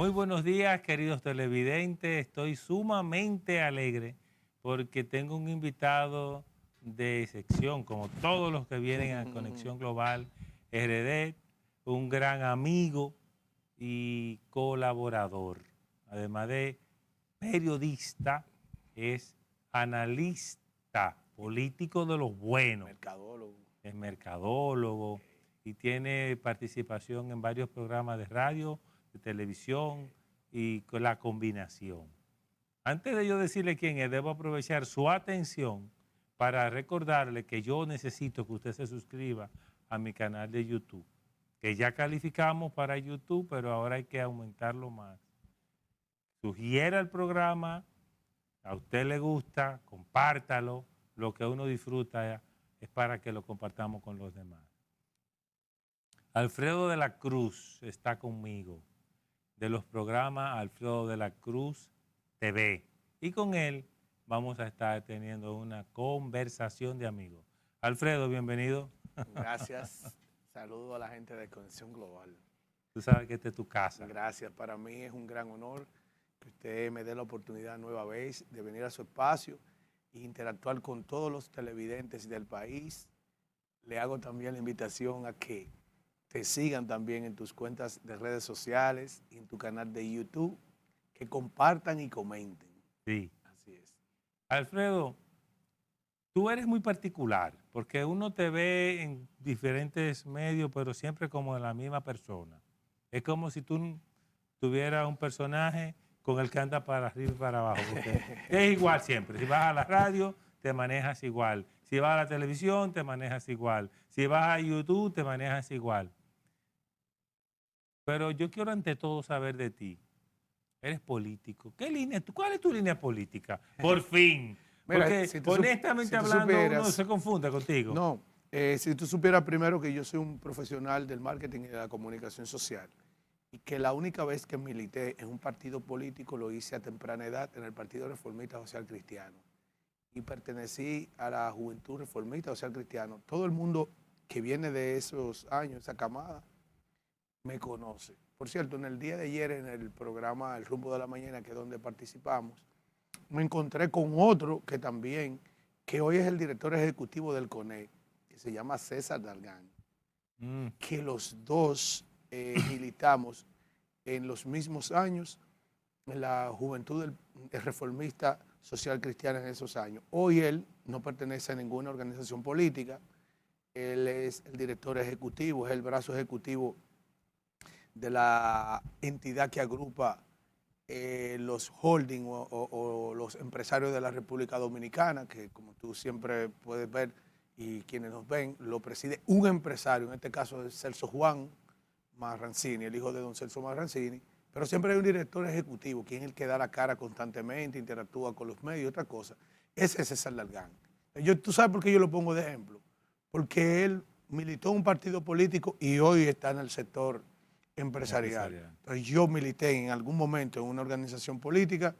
Muy buenos días, queridos televidentes. Estoy sumamente alegre porque tengo un invitado de sección, como todos los que vienen a Conexión Global RD, un gran amigo y colaborador. Además de periodista, es analista político de los buenos. Mercadólogo. Es mercadólogo y tiene participación en varios programas de radio, de televisión y con la combinación. Antes de yo decirle quién es, debo aprovechar su atención para recordarle que yo necesito que usted se suscriba a mi canal de YouTube, que ya calificamos para YouTube, pero ahora hay que aumentarlo más. Sugiera el programa, a usted le gusta, compártalo, lo que uno disfruta es para que lo compartamos con los demás. Alfredo de la Cruz está conmigo, de los programas Alfredo de la Cruz TV. Y con él vamos a estar teniendo una conversación de amigos. Alfredo, bienvenido. Gracias. Saludo a la gente de Conexión Global. Tú sabes que esta es tu casa. Gracias. Para mí es un gran honor que usted me dé la oportunidad nueva vez de venir a su espacio e interactuar con todos los televidentes del país. Le hago también la invitación a que te sigan también en tus cuentas de redes sociales y en tu canal de YouTube, que compartan y comenten. Sí. Así es. Alfredo, tú eres muy particular, porque uno te ve en diferentes medios, pero siempre como la misma persona. Es como si tú tuvieras un personaje con el que anda para arriba y para abajo, porque es igual siempre. Si vas a la radio, te manejas igual. Si vas a la televisión, te manejas igual. Si vas a YouTube, te manejas igual. Pero yo quiero ante todo saber de ti. Eres político. ¿Cuál es tu línea política? Por fin. Mira, Porque si tú honestamente hablando, uno se confunde contigo. No, si tú supieras primero que yo soy un profesional del marketing y de la comunicación social y que la única vez que milité en un partido político lo hice a temprana edad en el Partido Reformista Social Cristiano y pertenecí a la Juventud Reformista Social Cristiano. Todo el mundo que viene de esos años, esa camada, me conoce. Por cierto, en el día de ayer en el programa El Rumbo de la Mañana, que es donde participamos, me encontré con otro que también, que hoy es el director ejecutivo del CONE, que se llama César Dalgán, que los dos militamos en los mismos años en la Juventud del Reformista Social Cristiana en esos años. Hoy él no pertenece a ninguna organización política, él es el director ejecutivo, es el brazo ejecutivo de la entidad que agrupa los holding o los empresarios de la República Dominicana, que como tú siempre puedes ver y quienes nos ven, lo preside un empresario, en este caso es Celso Juan Marrancini, el hijo de don Celso Marrancini, pero siempre hay un director ejecutivo, quien es el que da la cara constantemente, interactúa con los medios y otra cosa. Ese es César Dalgán. ¿Tú sabes por qué yo lo pongo de ejemplo? Porque él militó en un partido político y hoy está en el sector empresarial. Entonces yo milité en algún momento en una organización política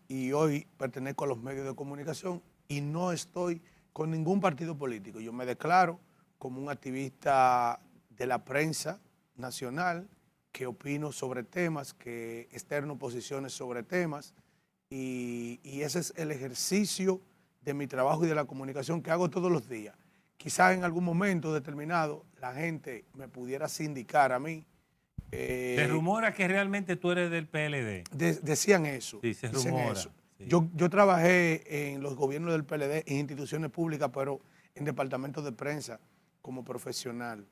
y hoy pertenezco a los medios de comunicación y no estoy con ningún partido político. Yo me declaro como un activista de la prensa nacional que opino sobre temas, que externo posiciones sobre temas y ese es el ejercicio de mi trabajo y de la comunicación que hago todos los días. Quizás en algún momento determinado la gente me pudiera sindicar a mí. Se rumora que realmente tú eres del PLD. Decían eso. Sí, se rumora. Eso. Sí. Yo trabajé en los gobiernos del PLD, en instituciones públicas, pero en departamentos de prensa como profesional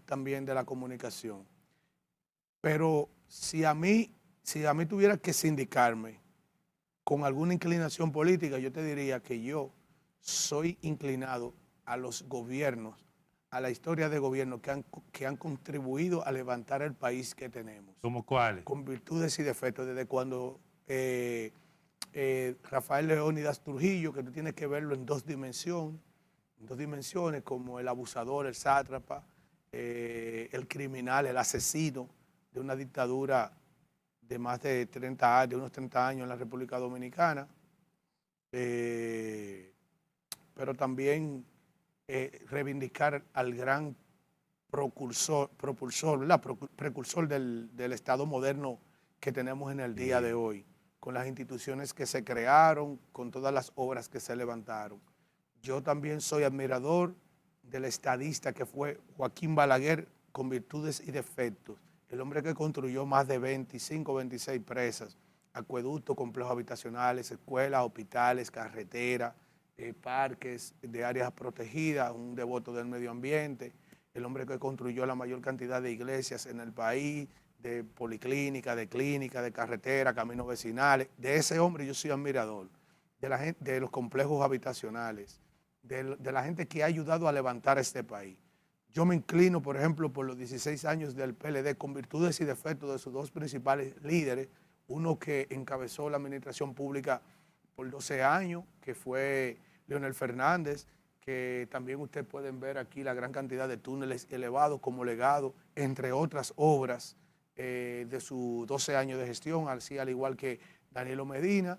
también de la comunicación. Pero si a mí tuviera que sindicarme con alguna inclinación política, yo te diría que yo soy inclinado a los gobiernos, a la historia de gobierno que han contribuido a levantar el país que tenemos. ¿Cómo cuáles? Con virtudes y defectos, desde cuando Rafael Leónidas Trujillo, que tú tienes que verlo en dos dimensiones, como el abusador, el sátrapa, el criminal, el asesino de una dictadura de más de 30 años, de unos 30 años en la República Dominicana. Pero también reivindicar al gran propulsor, ¿verdad? Precursor del Estado moderno que tenemos en el día de hoy, con las instituciones que se crearon, con todas las obras que se levantaron. Yo también soy admirador del estadista que fue Joaquín Balaguer, con virtudes y defectos, el hombre que construyó más de 25, 26 presas, acueductos, complejos habitacionales, escuelas, hospitales, carreteras, parques de áreas protegidas, un devoto del medio ambiente, el hombre que construyó la mayor cantidad de iglesias en el país, de policlínica, de carretera, caminos vecinales. De ese hombre yo soy admirador, de la gente, de los complejos habitacionales, de la gente que ha ayudado a levantar a este país. Yo me inclino, por ejemplo, por los 16 años del PLD, con virtudes y defectos de sus dos principales líderes, uno que encabezó la administración pública por 12 años, que fue Leonel Fernández, que también ustedes pueden ver aquí la gran cantidad de túneles elevados como legado, entre otras obras de sus 12 años de gestión, así al igual que Danilo Medina,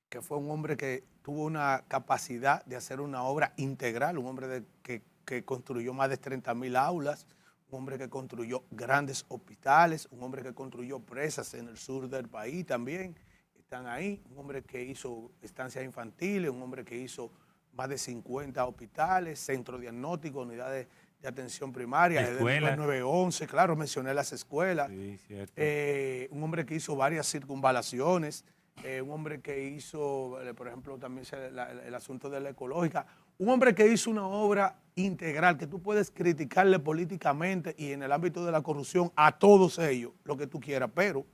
que fue un hombre que tuvo una capacidad de hacer una obra integral, un hombre que construyó más de 30.000 aulas, un hombre que construyó grandes hospitales, un hombre que construyó presas en el sur del país también, están ahí, un hombre que hizo estancias infantiles, un hombre que hizo más de 50 hospitales, centros diagnósticos, unidades de atención primaria, el 911, claro, mencioné las escuelas, sí, un hombre que hizo varias circunvalaciones, un hombre que hizo, por ejemplo, también el asunto de la ecológica, un hombre que hizo una obra integral que tú puedes criticarle políticamente y en el ámbito de la corrupción a todos ellos, lo que tú quieras, pero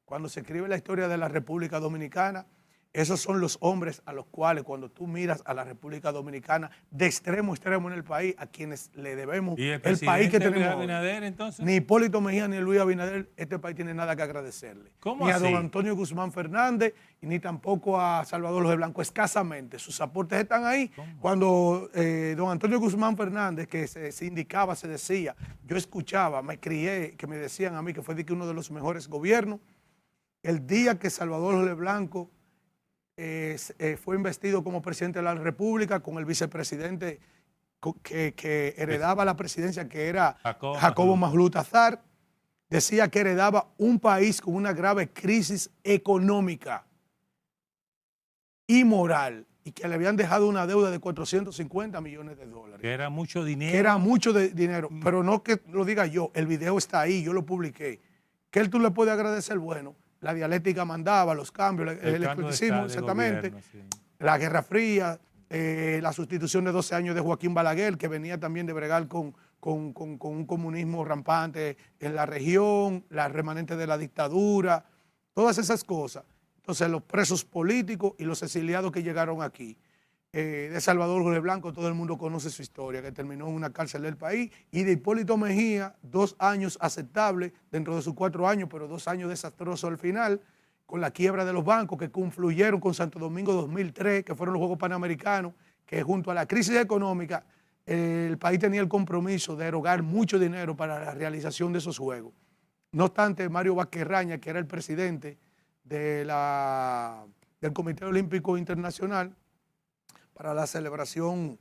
cuando se escribe la historia de la República Dominicana, esos son los hombres a los cuales cuando tú miras a la República Dominicana de extremo a extremo en el país, a quienes le debemos el país que tenemos Luis hoy. Abinader, entonces? Ni Hipólito Mejía ni Luis Abinader, este país tiene nada que agradecerle. ¿Cómo ni así? a don Antonio Guzmán Fernández, ni tampoco a Salvador López Blanco, escasamente. Sus aportes están ahí. ¿Cómo? Cuando don Antonio Guzmán Fernández, que se indicaba, se decía, yo escuchaba, me crié, que me decían a mí que fue uno de los mejores gobiernos, el día que Salvador López Blanco fue investido como presidente de la República con el vicepresidente que heredaba la presidencia, que era Jacobo Magluta Azar, decía que heredaba un país con una grave crisis económica y moral y que le habían dejado una deuda de 450 millones de dólares. Que era mucho dinero. Que era mucho dinero, pero no que lo diga yo, el video está ahí, yo lo publiqué. ¿Qué tú le puedes agradecer? Bueno, la dialéctica mandaba, los cambios, el escepticismo, exactamente, gobierno, sí. La Guerra Fría, la sustitución de 12 años de Joaquín Balaguer, que venía también de bregar con un comunismo rampante en la región, la remanente de la dictadura, todas esas cosas. Entonces, los presos políticos y los exiliados que llegaron aquí. De Salvador López Blanco, todo el mundo conoce su historia, que terminó en una cárcel del país, y de Hipólito Mejía, 2 años aceptables dentro de sus 4 años, pero 2 años desastrosos al final, con la quiebra de los bancos que confluyeron con Santo Domingo 2003, que fueron los Juegos Panamericanos, que junto a la crisis económica, el país tenía el compromiso de erogar mucho dinero para la realización de esos Juegos. No obstante, Mario Vázquez Raña, que era el presidente del Comité Olímpico Internacional, para la celebración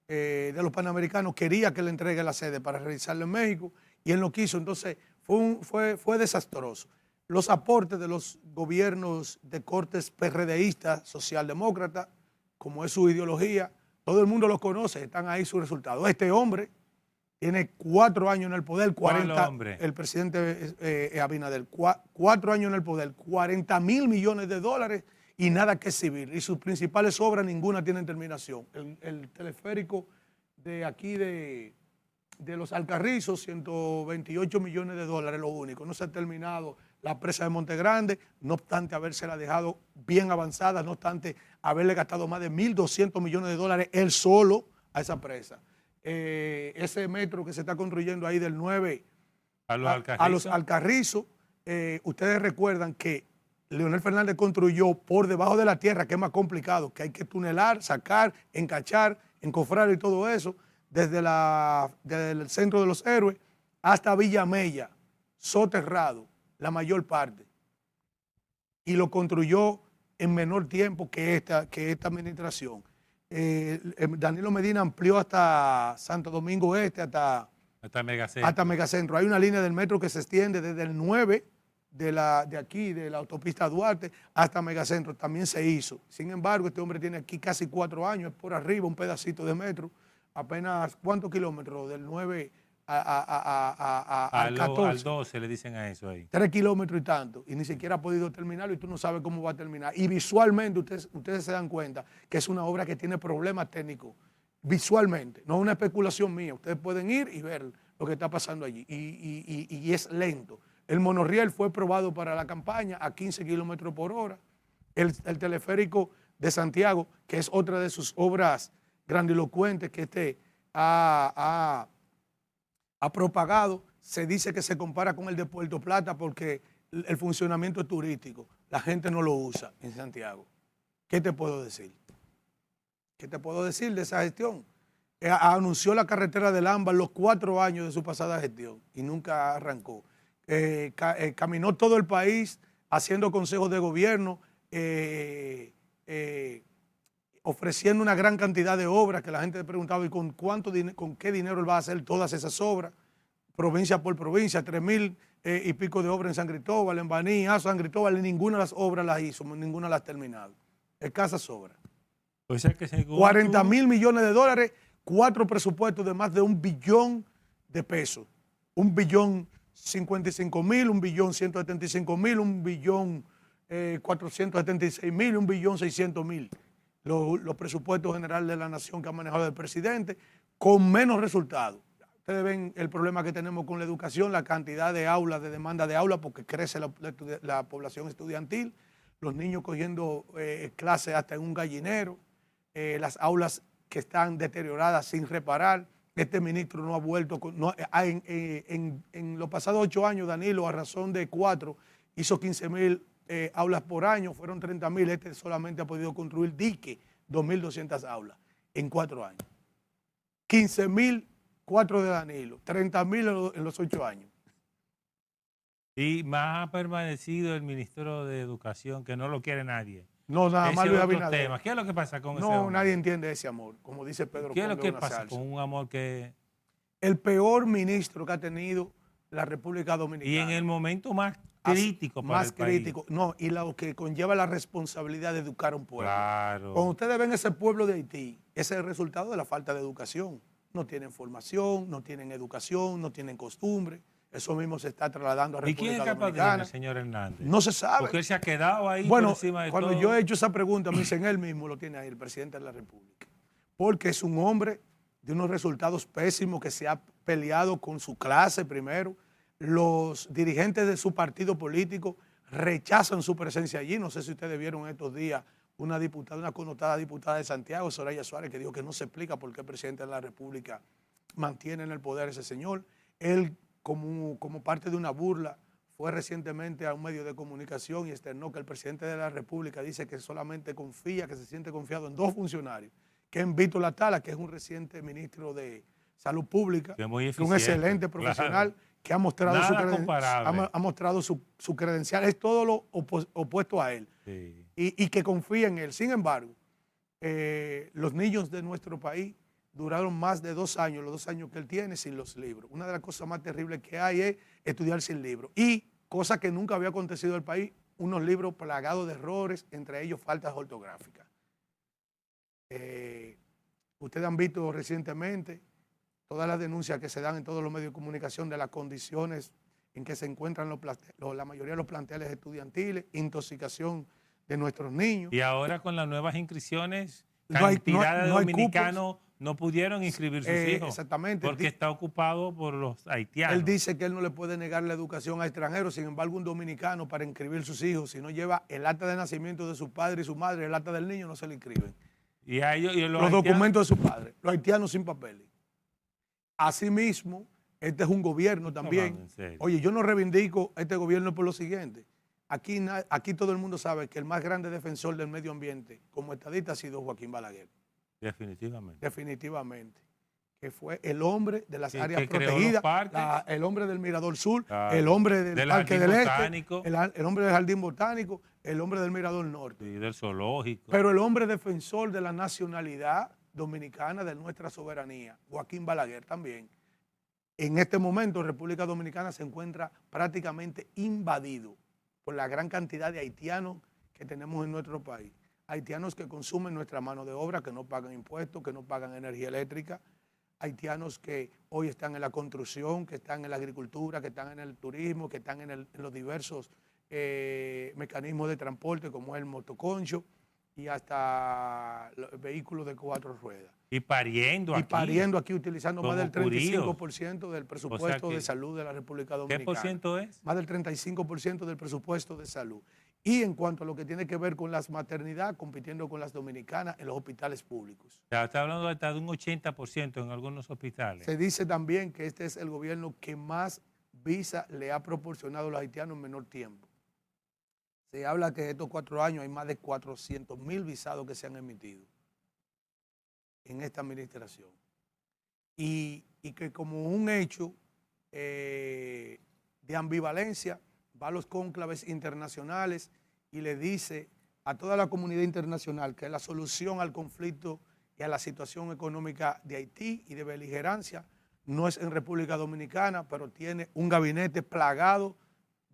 de los Panamericanos, quería que le entregue la sede para realizarlo en México y él no quiso, entonces fue desastroso. Los aportes de los gobiernos de cortes PRDistas, socialdemócratas, como es su ideología, todo el mundo los conoce, están ahí sus resultados. Este hombre tiene 4 años en el poder, 40, el presidente Abinader, 4 años en el poder, 40.000 millones de dólares y nada que exhibir. Y sus principales obras, ninguna tienen terminación. El teleférico de aquí de los Alcarrizos, 128 millones de dólares, lo único. No se ha terminado la presa de Monte Grande, no obstante habérsela dejado bien avanzada, no obstante haberle gastado más de 1.200 millones de dólares él solo a esa presa. Ese metro que se está construyendo ahí del 9 a los Alcarrizos, ustedes recuerdan que Leonel Fernández construyó por debajo de la tierra, que es más complicado, que hay que tunelar, sacar, encachar, encofrar y todo eso, desde el Centro de los Héroes hasta Villa Mella, soterrado, la mayor parte. Y lo construyó en menor tiempo que esta administración. Danilo Medina amplió hasta Santo Domingo Este, hasta Hasta Megacentro. Hasta Megacentro. Hay una línea del metro que se extiende desde el 9 de aquí, de la autopista Duarte, hasta Megacentro. También se hizo. Sin embargo, este hombre tiene aquí casi 4 años, es por arriba, un pedacito de metro. Apenas, ¿cuántos kilómetros? Del 9 al 14. Al 12 le dicen a eso ahí. 3 kilómetros y tanto. Y ni siquiera ha podido terminarlo y tú no sabes cómo va a terminar. Y visualmente ustedes se dan cuenta que es una obra que tiene problemas técnicos. Visualmente, no es una especulación mía. Ustedes pueden ir y ver lo que está pasando allí. Y es lento. El monorriel fue probado para la campaña a 15 kilómetros por hora. El teleférico de Santiago, que es otra de sus obras grandilocuentes que ha propagado, se dice que se compara con el de Puerto Plata porque el funcionamiento es turístico. La gente no lo usa en Santiago. ¿Qué te puedo decir? ¿Qué te puedo decir de esa gestión? Anunció la carretera del Ámbar los 4 años de su pasada gestión y nunca arrancó. Caminó todo el país haciendo consejos de gobierno, ofreciendo una gran cantidad de obras que la gente le preguntaba y con qué dinero él va a hacer todas esas obras, provincia por provincia, 3,000 y pico de obras en San Cristóbal, en Baní, San Cristóbal, y ninguna de las obras las hizo, ninguna las ha terminado. Escasas obras. O sea que según 40,000 millones de dólares, 4 presupuestos de más de 1 billón de pesos. 1,055,000, 1,175,000, 1,476,000, 1,600,000. Los presupuestos generales de la nación que ha manejado el presidente, con menos resultados. Ustedes ven el problema que tenemos con la educación, la cantidad de aulas, de demanda de aulas, porque crece la población estudiantil, los niños cogiendo clases hasta en un gallinero, las aulas que están deterioradas sin reparar. Este ministro no ha vuelto, en los pasados 8 años, Danilo, a razón de 4, hizo 15,000 aulas por año, fueron 30,000, este solamente ha podido construir dique, 2,200 aulas en 4 años. 15,000, 4 de Danilo, 30,000 en los 8 años. Y más ha permanecido el ministro de Educación, que no lo quiere nadie. No, nada más Luis Abinader. ¿Qué es lo que pasa con ese No, hombre? nadie entiende ese amor, como dice Pedro. ¿Qué es lo que pasa con un amor que... El peor ministro que ha tenido la República Dominicana. Y en el momento más crítico para el país. Más crítico, no, y lo que conlleva la responsabilidad de educar a un pueblo. Claro. Cuando ustedes ven ese pueblo de Haití, ese es el resultado de la falta de educación. No tienen formación, no tienen educación, no tienen costumbre. Eso mismo se está trasladando a República Dominicana. ¿Y quién es capaz de señor Hernández? No se sabe. Porque él se ha quedado ahí bueno, por encima de cuando todo. yo he hecho esa pregunta, me dicen él mismo lo tiene ahí, el presidente de la República. Porque es un hombre de unos resultados pésimos que se ha peleado con su clase primero. Los dirigentes de su partido político rechazan su presencia allí. No sé si ustedes vieron estos días una connotada diputada de Santiago, Soraya Suárez, que dijo que no se explica por qué el presidente de la República mantiene en el poder a ese señor. Él, como parte de una burla, fue recientemente a un medio de comunicación y externó que el presidente de la República dice que solamente confía, que se siente confiado en 2 funcionarios, que es Víctor Latala, que es un reciente ministro de Salud Pública, que es muy un excelente profesional, claro, que ha mostrado su credencial, es todo lo opuesto a él, sí, y que confía en él. Sin embargo, los niños de nuestro país duraron más de 2 años, los 2 años que él tiene, sin los libros. Una de las cosas más terribles que hay es estudiar sin libros. Y, cosa que nunca había acontecido en el país, unos libros plagados de errores, entre ellos faltas ortográficas. Ustedes han visto recientemente todas las denuncias que se dan en todos los medios de comunicación de las condiciones en que se encuentran la mayoría de los planteles estudiantiles, intoxicación de nuestros niños. Y ahora con las nuevas inscripciones, cantidad de dominicanos no pudieron inscribir sus hijos. Exactamente. Porque está ocupado por los haitianos. Él dice que él no le puede negar la educación a extranjeros. Sin embargo, un dominicano para inscribir sus hijos, si no lleva el acta de nacimiento de su padre y su madre, el acta del niño, no se le inscriben. Y a ellos, los documentos de su padre, los haitianos sin papeles. Asimismo, este es un gobierno también. Oye, yo no reivindico a este gobierno por lo siguiente. Aquí todo el mundo sabe que el más grande defensor del medio ambiente como estadista ha sido Joaquín Balaguer. Definitivamente. Definitivamente. Que fue el hombre de las áreas protegidas, el hombre del Mirador Sur, el hombre del Parque del Este, el hombre del Jardín Botánico, el hombre del Mirador Norte. Y del zoológico. Pero el hombre defensor de la nacionalidad dominicana, de nuestra soberanía, Joaquín Balaguer también. En este momento, República Dominicana se encuentra prácticamente invadido por la gran cantidad de haitianos que tenemos en nuestro país. Haitianos que consumen nuestra mano de obra, que no pagan impuestos, que no pagan energía eléctrica. Haitianos que hoy están en la construcción, que están en la agricultura, que están en el turismo, que están en los diversos mecanismos de transporte como el motoconcho y hasta los vehículos de 4 ruedas. Y pariendo aquí. Y pariendo aquí utilizando más del curíos. 35% del presupuesto de salud de la República Dominicana. ¿Qué por ciento es? Más del 35% del presupuesto de salud. Y en cuanto a lo que tiene que ver con las maternidades, compitiendo con las dominicanas en los hospitales públicos. Ya está hablando hasta de un 80% en algunos hospitales. Se dice también que este es el gobierno que más visa le ha proporcionado a los haitianos en menor tiempo. Se habla que estos 4 años hay más de 400,000 visados que se han emitido en esta administración. Y que como un hecho de ambivalencia va a los cónclaves internacionales y le dice a toda la comunidad internacional que la solución al conflicto y a la situación económica de Haití y de beligerancia no es en República Dominicana, pero tiene un gabinete plagado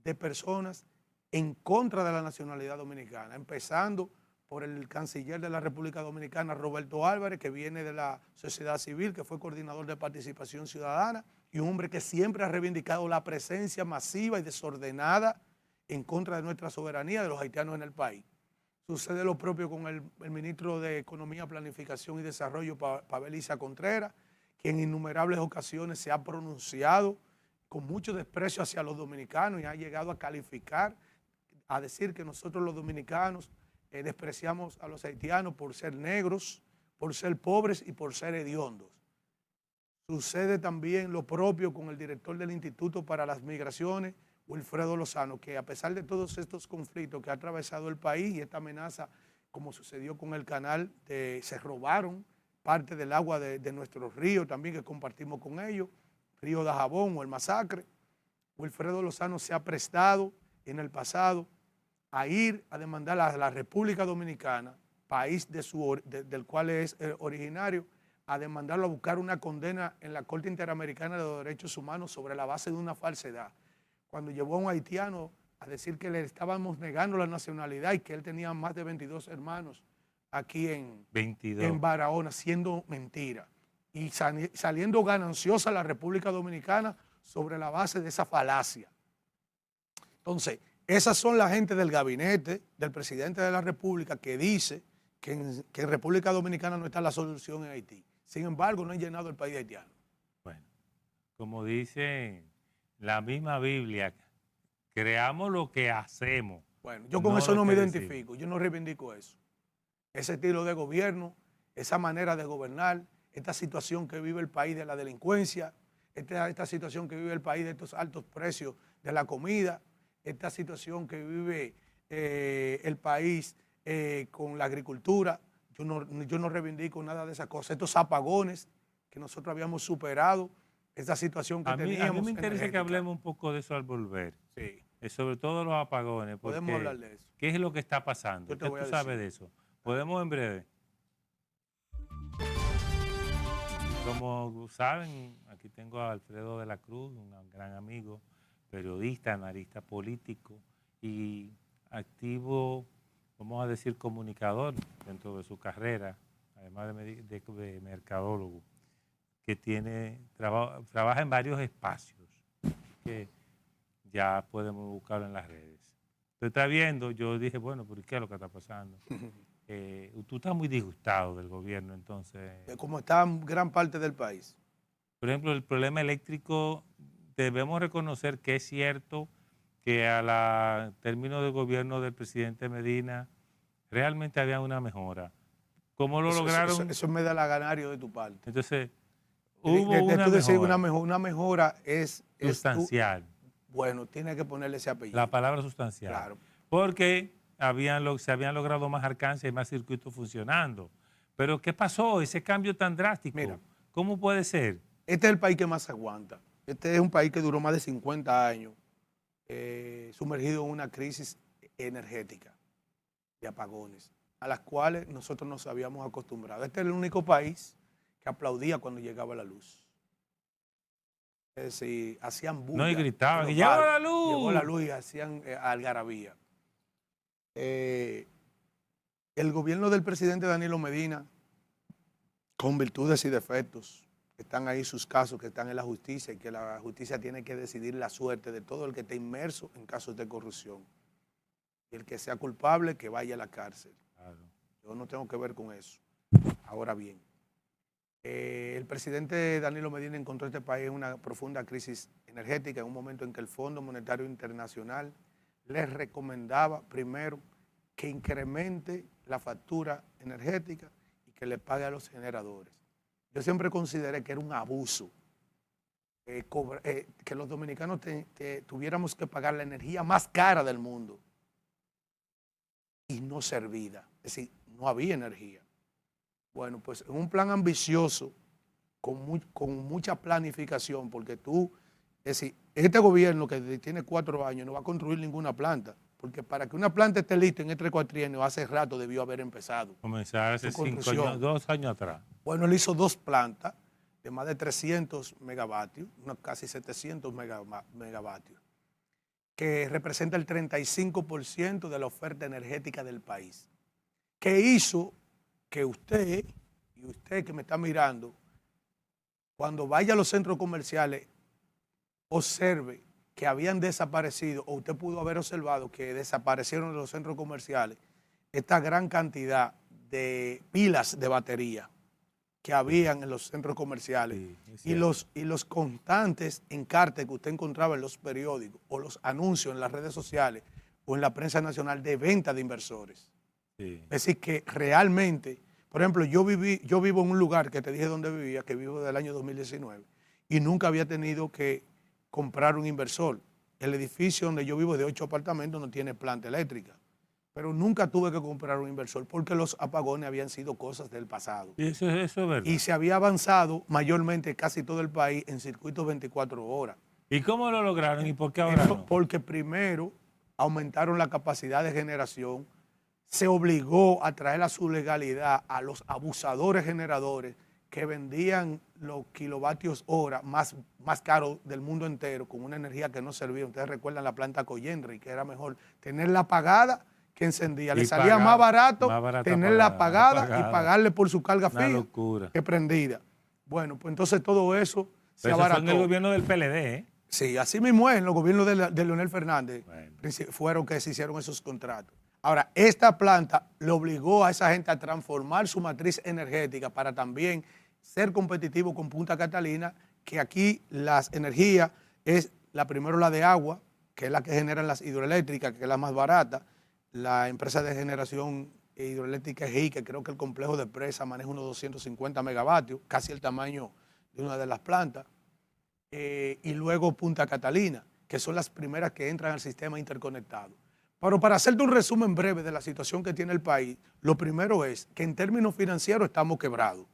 de personas en contra de la nacionalidad dominicana, empezando por el canciller de la República Dominicana, Roberto Álvarez, que viene de la sociedad civil, que fue coordinador de participación ciudadana, y un hombre que siempre ha reivindicado la presencia masiva y desordenada en contra de nuestra soberanía de los haitianos en el país. Sucede lo propio con el ministro de Economía, Planificación y Desarrollo, Pavel Issa Contreras, que en innumerables ocasiones se ha pronunciado con mucho desprecio hacia los dominicanos y ha llegado a calificar, a decir que nosotros los dominicanos despreciamos a los haitianos por ser negros, por ser pobres y por ser hediondos. Sucede también lo propio con el director del Instituto para las Migraciones, Wilfredo Lozano, que a pesar de todos estos conflictos que ha atravesado el país y esta amenaza, como sucedió con el canal, se robaron parte del agua de nuestros ríos también que compartimos con ellos, Río de Jabón o el Masacre. Wilfredo Lozano se ha prestado en el pasado a ir a demandar a la República Dominicana, país del cual es originario, a demandarlo a buscar una condena en la Corte Interamericana de los Derechos Humanos sobre la base de una falsedad. Cuando llevó a un haitiano a decir que le estábamos negando la nacionalidad y que él tenía más de 22 hermanos aquí en Barahona, siendo mentira. Y saliendo gananciosa la República Dominicana sobre la base de esa falacia. Entonces, esas son la gente del gabinete del presidente de la República que dice que en República Dominicana no está la solución en Haití. Sin embargo, no han llenado el país haitiano. Bueno, como dice la misma Biblia, creamos lo que hacemos. Bueno, yo con eso no me identifico, yo no reivindico eso. Ese estilo de gobierno, esa manera de gobernar, esta situación que vive el país de la delincuencia, esta situación que vive el país de estos altos precios de la comida, esta situación que vive el país con la agricultura, yo no reivindico nada de esas cosas. Estos apagones que nosotros habíamos superado, esta situación que teníamos. A mí me interesa que hablemos un poco de eso al volver. Sí. Sobre todo los apagones. Podemos hablar de eso. ¿Qué es lo que está pasando? ¿Qué tú sabes de eso? ¿Podemos en breve? Como saben, aquí tengo a Alfredo de la Cruz, un gran amigo, periodista, analista político y activo, vamos a decir, comunicador dentro de su carrera, además de mercadólogo, que trabaja en varios espacios, que ya podemos buscarlo en las redes. Usted está viendo, yo dije, bueno, ¿por qué es lo que está pasando? Tú estás muy disgustado del gobierno, entonces. Como está gran parte del país. Por ejemplo, el problema eléctrico, debemos reconocer que es cierto que al término del gobierno del presidente Medina realmente había una mejora. ¿Cómo lo lograron? Eso me da la ganario de tu parte. Entonces, hubo una mejora es sustancial. Bueno, tiene que ponerle ese apellido. La palabra sustancial. Claro. Porque se habían logrado más alcance y más circuitos funcionando. Pero ¿qué pasó? Ese cambio tan drástico. Mira, ¿cómo puede ser? Este es el país que más aguanta. Este es un país que duró más de 50 años sumergido en una crisis energética de apagones, a las cuales nosotros nos habíamos acostumbrado. Este es el único país que aplaudía cuando llegaba la luz. Es decir, hacían bulla. No, y gritaban, en que los llegó barrios. la luz. Llegó la luz y hacían algarabía. El gobierno del presidente Danilo Medina, con virtudes y defectos, están ahí sus casos que están en la justicia y que la justicia tiene que decidir la suerte de todo el que esté inmerso en casos de corrupción. Y el que sea culpable, que vaya a la cárcel. Claro. Yo no tengo que ver con eso. Ahora bien, el presidente Danilo Medina encontró este país en una profunda crisis energética en un momento en que el Fondo Monetario Internacional les recomendaba primero que incremente la factura energética y que le pague a los generadores. Yo siempre consideré que era un abuso que los dominicanos tuviéramos que pagar la energía más cara del mundo y no servida. Es decir, no había energía. Bueno, pues en un plan ambicioso, con mucha planificación, porque es decir, este gobierno que tiene 4 años no va a construir ninguna planta, porque para que una planta esté lista en este cuatrienio hace rato debió haber empezado. Comenzar hace 5 años, 2 años atrás. Bueno, él hizo 2 plantas de más de 300 megavatios, casi 700 megavatios, que representa el 35% de la oferta energética del país, que hizo que usted, y usted que me está mirando, cuando vaya a los centros comerciales, observe que habían desaparecido, o usted pudo haber observado que desaparecieron de los centros comerciales esta gran cantidad de pilas de batería que habían en los centros comerciales, sí, y los constantes encartes que usted encontraba en los periódicos o los anuncios en las redes sociales o en la prensa nacional de venta de inversores. Sí. Es decir, que realmente, por ejemplo, yo vivo en un lugar que te dije dónde vivía, que vivo del año 2019, y nunca había tenido que comprar un inversor. El edificio donde yo vivo de 8 apartamentos no tiene planta eléctrica, pero nunca tuve que comprar un inversor porque los apagones habían sido cosas del pasado. Y eso es verdad. Y se había avanzado mayormente casi todo el país en circuitos 24 horas. ¿Y cómo lo lograron y por qué ahora no? Porque primero aumentaron la capacidad de generación, se obligó a traer a su legalidad a los abusadores generadores que vendían los kilovatios hora más caros del mundo entero con una energía que no servía. Ustedes recuerdan la planta Coyenri, que era mejor tenerla apagada que encendía. Le salía más barato tenerla apagada y pagarle por su carga fija que prendida. Bueno, pues entonces todo eso se abarató. Eso fue en el gobierno del PLD, ¿eh? Sí, así mismo es, en los gobiernos de Leonel Fernández, bueno, fueron que se hicieron esos contratos. Ahora, esta planta le obligó a esa gente a transformar su matriz energética para también ser competitivo con Punta Catalina, que aquí las energías es primero la de agua, que es la que generan las hidroeléctricas, que es la más barata. La empresa de generación hidroeléctrica es que creo que el complejo de presa maneja unos 250 megavatios, casi el tamaño de una de las plantas. Y luego Punta Catalina, que son las primeras que entran al sistema interconectado. Pero para hacerte un resumen breve de la situación que tiene el país, lo primero es que en términos financieros estamos quebrados.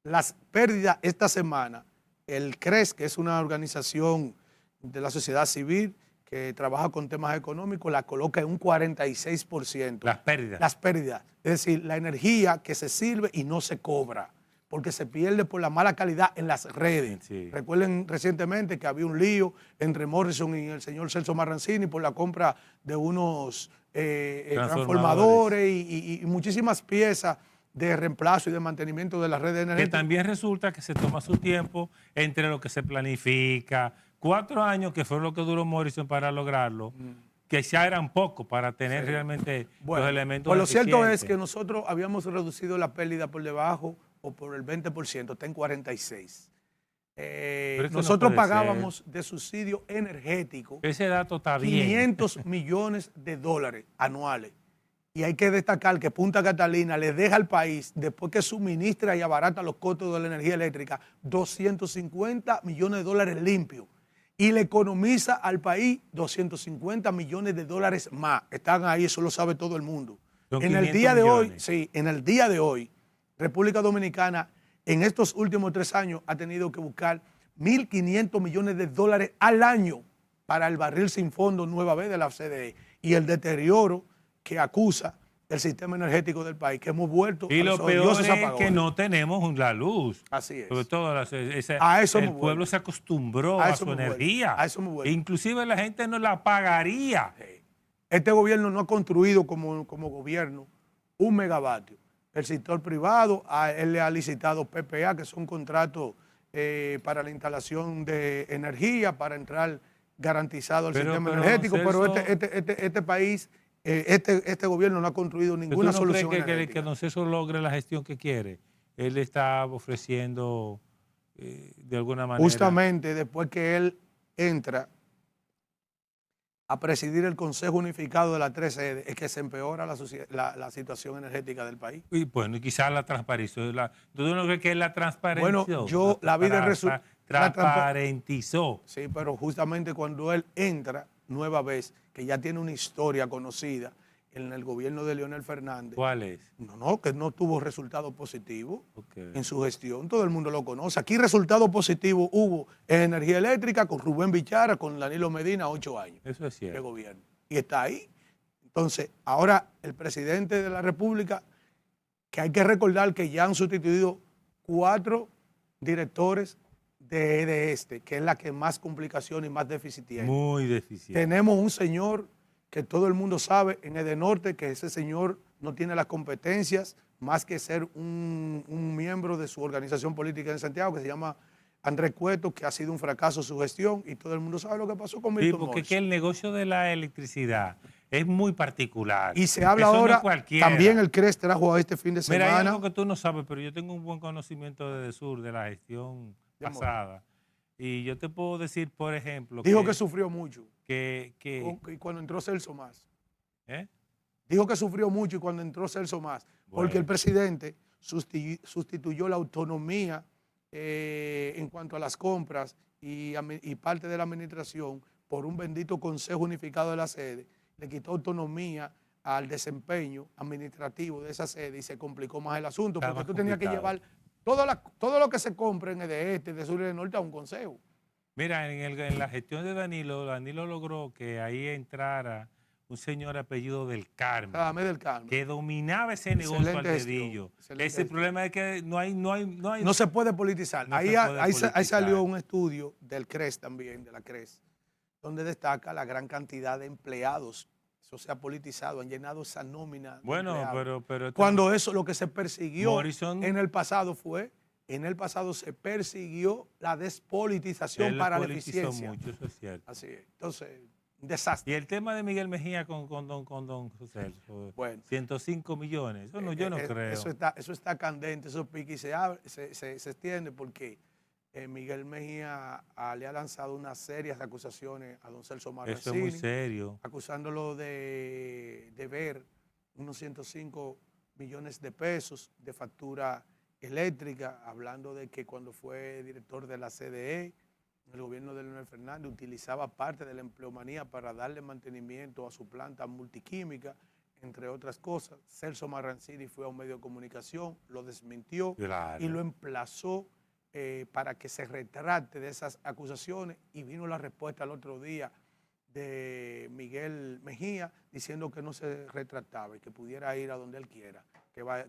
Las pérdidas esta semana, el CRES, que es una organización de la sociedad civil que trabaja con temas económicos, la coloca en un 46%. Las pérdidas. Las pérdidas. Es decir, la energía que se sirve y no se cobra, porque se pierde por la mala calidad en las redes. Sí. Recuerden recientemente que había un lío entre Morrison y el señor Celso Marrancini por la compra de unos transformadores y muchísimas piezas de reemplazo y de mantenimiento de las redes energéticas. Que también resulta que se toma su tiempo entre lo que se planifica. 4 años, que fue lo que duró Morrison para lograrlo, que ya eran pocos para tener realmente los elementos. Pues lo cierto es que nosotros habíamos reducido la pérdida por debajo o por el 20%, está en 46%. Nosotros pagábamos de subsidio energético ese dato está bien. 500 millones de dólares anuales. Y hay que destacar que Punta Catalina le deja al país, después que suministra y abarata los costos de la energía eléctrica, 250 millones de dólares limpios. Y le economiza al país 250 millones de dólares más. Están ahí, eso lo sabe todo el mundo. En el día de hoy, sí, en el día de hoy, República Dominicana, en estos últimos 3 años, ha tenido que buscar 1.500 millones de dólares al año para el barril sin fondo nueva vez de la OCDE. Y el deterioro que acusa el sistema energético del país, que hemos vuelto Y a los lo peor odiosos es que apagones. no tenemos la luz. Así es. Sobre todo A eso el hemos pueblo vuelto. se acostumbró A a eso su hemos vuelto. energía. A eso hemos vuelto. Inclusive la gente no la pagaría. Sí. Este gobierno no ha construido como gobierno 1 megavatio. El sector privado, él le ha licitado PPA, que son contratos para la instalación de energía, para entrar garantizado al sistema energético, pero este país, este gobierno no ha construido ninguna solución energética. Que don Celso logre la gestión que quiere? Él está ofreciendo de alguna manera. Justamente después que él entra a presidir el Consejo Unificado de las 3 sedes, es que se empeora la situación energética del país. Y bueno, quizás la transparenció. ¿Tú no crees que él la transparenció? Bueno, yo la vida transparentizó. Sí, pero justamente cuando él entra, nueva vez, que ya tiene una historia conocida en el gobierno de Leonel Fernández. ¿Cuál es? No, que no tuvo resultados positivos Okay. en su gestión. Todo el mundo lo conoce. Aquí resultados positivos hubo en energía eléctrica con Rubén Bichara, con Danilo Medina, 8 años. Eso es cierto. De gobierno. Y está ahí. Entonces, ahora el presidente de la República, que hay que recordar que ya han sustituido 4 directores de que es la que más complicaciones y más déficit tiene. Muy deficiente. Tenemos un señor que todo el mundo sabe en Edenorte, que ese señor no tiene las competencias más que ser un miembro de su organización política en Santiago, que se llama Andrés Cueto, que ha sido un fracaso su gestión, y todo el mundo sabe lo que pasó con Milton Sí, porque Morsi. es que el negocio de la electricidad es muy particular. Y se habla eso ahora, no también el CRES trajo a este fin de semana. Mira, hay algo que tú no sabes, pero yo tengo un buen conocimiento de Sur, de la gestión pasada. Y yo te puedo decir, por ejemplo... Dijo que sufrió mucho. Y cuando entró Celso Más. ¿Eh? Dijo que sufrió mucho y cuando entró Celso Más. Porque el presidente sustituyó la autonomía en cuanto a las compras y parte de la administración por un bendito Consejo Unificado de la Sede. Le quitó autonomía al desempeño administrativo de esa sede y se complicó más el asunto, porque tú tenías que llevar todo lo que se compre de sur y de norte a un consejo. Mira, en la gestión de Danilo logró que ahí entrara un señor apellido del Carmen, que dominaba ese negocio al dedillo. Ese problema es que no se puede politizar. Ahí salió un estudio del CRES también, de la CRES, donde destaca la gran cantidad de empleados. Eso se ha politizado, han llenado esa nómina. Bueno, pero cuando eso lo que se persiguió en el pasado se persiguió la despolitización para la eficiencia. Mucho, eso es cierto. Así es. Entonces, un desastre. Y el tema de Miguel Mejía con don José, bueno, 105 millones, eso no, yo no creo. Eso está candente, eso pique y se extiende porque Miguel Mejía le ha lanzado unas serias acusaciones a don Celso Marrancini. Eso es muy serio. Acusándolo de ver unos 105 millones de pesos de factura eléctrica, hablando de que cuando fue director de la CDE, el gobierno de Leonel Fernández utilizaba parte de la empleomanía para darle mantenimiento a su planta multiquímica, entre otras cosas. Celso Marrancini fue a un medio de comunicación, lo desmintió y lo emplazó para que se retrate de esas acusaciones, y vino la respuesta el otro día de Miguel Mejía diciendo que no se retrataba y que pudiera ir a donde él quiera,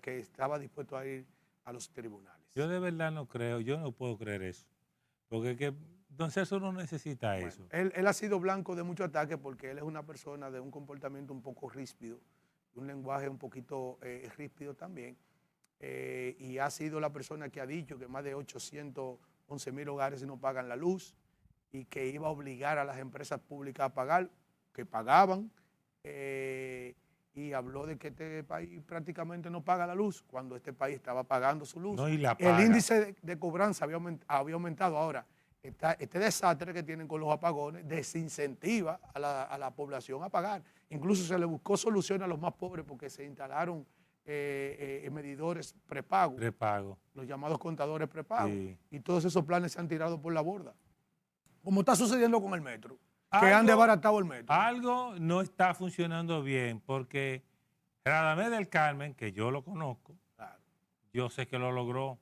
que estaba dispuesto a ir a los tribunales. Yo de verdad no creo, yo no puedo creer eso, porque don Celso no necesita eso. Él ha sido blanco de muchos ataques porque él es una persona de un comportamiento un poco ríspido, de un lenguaje un poquito ríspido también, y ha sido la persona que ha dicho que más de 811,000 hogares no pagan la luz y que iba a obligar a las empresas públicas a pagar, que pagaban, y habló de que este país prácticamente no paga la luz cuando este país estaba pagando su luz. No, y la paga. El índice de cobranza había aumentado. Ahora, este desastre que tienen con los apagones desincentiva a la población a pagar. Incluso se le buscó solución a los más pobres porque se instalaron medidores prepago, los llamados contadores prepago, y todos esos planes se han tirado por la borda, como está sucediendo con el metro, que han desbaratado el metro. Algo no está funcionando bien, porque Radamés del Carmen, que yo lo conozco, yo sé que lo logró,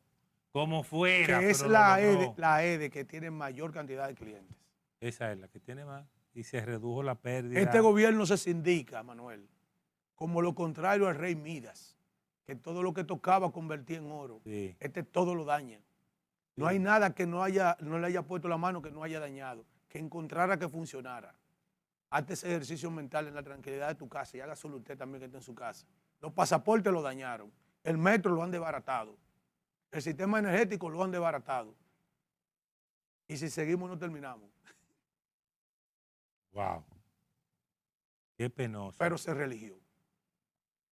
como fuera, que es pero la EDE que tiene mayor cantidad de clientes. Esa es la que tiene más, y se redujo la pérdida. Este gobierno se sindica, Manuel. como lo contrario al rey Midas, que todo lo que tocaba convertía en oro. Sí. Este todo lo daña. No Sí. hay nada que no le haya puesto la mano que no haya dañado, que encontrara que funcionara. Hazte ese ejercicio mental en la tranquilidad de tu casa y hágaselo usted también que está en su casa. Los pasaportes lo dañaron, el metro lo han desbaratado, el sistema energético lo han desbaratado. Y si seguimos no terminamos. Wow. Qué penoso. Pero se religió.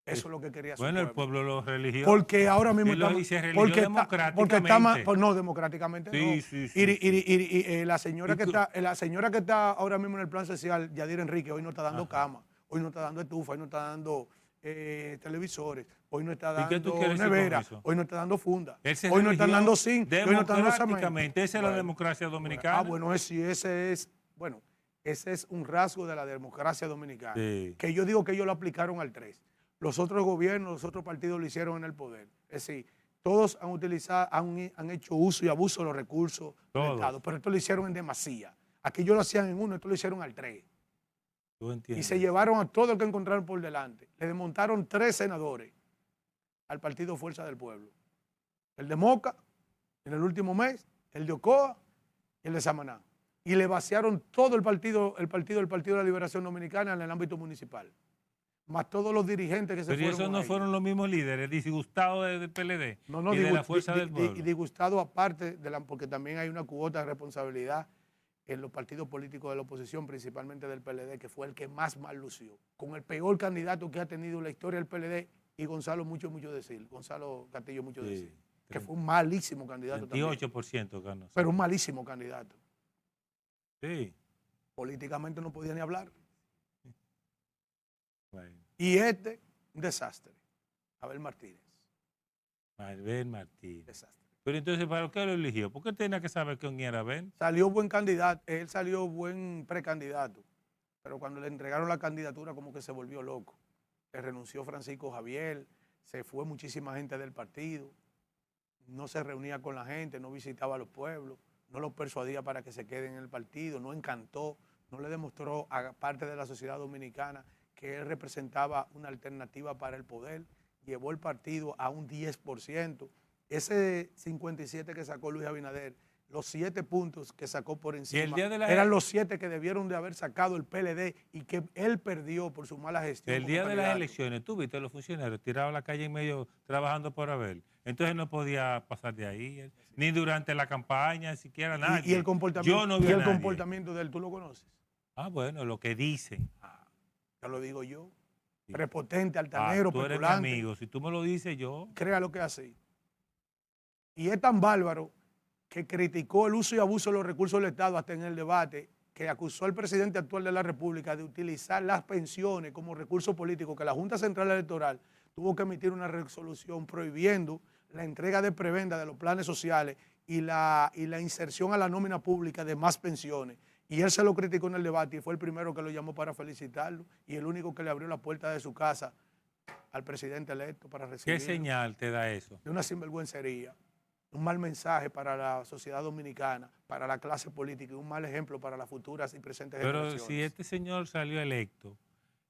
Eso es lo que quería su Bueno, el pueblo. pueblo lo religió. Porque ahora mismo Y se religió democráticamente. pues no, democráticamente Sí, no. sí, sí, Y la señora que está ahora mismo en el plan social, Yadira Enrique, hoy no está dando cama, hoy no está dando estufa, hoy no está dando televisores, hoy no está ¿Y qué tú dando quieres decir con nevera, eso? hoy no está dando funda, Él se hoy no están religió dando zinc, hoy no están dando cemento. democráticamente. Esa es la democracia dominicana. Bueno, ese es un rasgo de la democracia dominicana. Sí. Que yo digo que ellos lo aplicaron al 3. Los otros gobiernos, los otros partidos lo hicieron en el poder. Es decir, todos han hecho uso y abuso de los recursos del Estado, pero esto lo hicieron en demasía. Aquellos lo hacían en 1, esto lo hicieron al 3. ¿Tú entiendes? Y se llevaron a todo el que encontraron por delante. Le desmontaron 3 senadores al partido Fuerza del Pueblo. El de Moca, en el último mes, el de Ocoa y el de Samaná. Y le vaciaron todo el Partido de la Liberación Dominicana en el ámbito municipal. Más todos los dirigentes que se fueron. Pero esos no fueron los mismos líderes, disgustados del PLD no, y de la Fuerza del Pueblo. Y disgustado aparte, porque también hay una cuota de responsabilidad en los partidos políticos de la oposición, principalmente del PLD, que fue el que más mal lució, con el peor candidato que ha tenido la historia del PLD, y Gonzalo Castillo mucho decir, que fue un malísimo candidato 28% ganó. Pero un malísimo candidato. Sí. Políticamente no podía ni hablar. Bueno. Y un desastre. Abel Martínez. Abel Martínez. Desastre. Pero entonces, ¿para qué lo eligió? ¿Por qué tenía que saber quién era Abel? Salió buen candidato, él salió buen precandidato, pero cuando le entregaron la candidatura como que se volvió loco. Le renunció Francisco Javier, se fue muchísima gente del partido, no se reunía con la gente, no visitaba a los pueblos, no los persuadía para que se queden en el partido, no encantó, no le demostró a parte de la sociedad dominicana que él representaba una alternativa para el poder, llevó el partido a un 10%. Ese 57 que sacó Luis Abinader, los 7 puntos que sacó por encima, eran los 7 que debieron de haber sacado el PLD y que él perdió por su mala gestión. El día de las elecciones, tú viste a los funcionarios tirados a la calle en medio trabajando por Abel. Entonces no podía pasar de ahí, ni durante la campaña, siquiera nadie. Y el comportamiento, yo no vi el comportamiento de él, ¿tú lo conoces? Ah, bueno, lo que dicen. Ya lo digo yo. Sí. Prepotente, altanero, tú eres mi amigo. Si tú me lo dices, yo... Crea lo que hace. Y es tan bárbaro que criticó el uso y abuso de los recursos del Estado hasta en el debate, que acusó al presidente actual de la República de utilizar las pensiones como recurso político, que la Junta Central Electoral tuvo que emitir una resolución prohibiendo la entrega de prebenda de los planes sociales y la inserción a la nómina pública de más pensiones. Y él se lo criticó en el debate y fue el primero que lo llamó para felicitarlo y el único que le abrió la puerta de su casa al presidente electo para recibirlo. ¿Qué señal te da eso? De una sinvergüencería, un mal mensaje para la sociedad dominicana, para la clase política y un mal ejemplo para las futuras y presentes generaciones. Pero si este señor salió electo,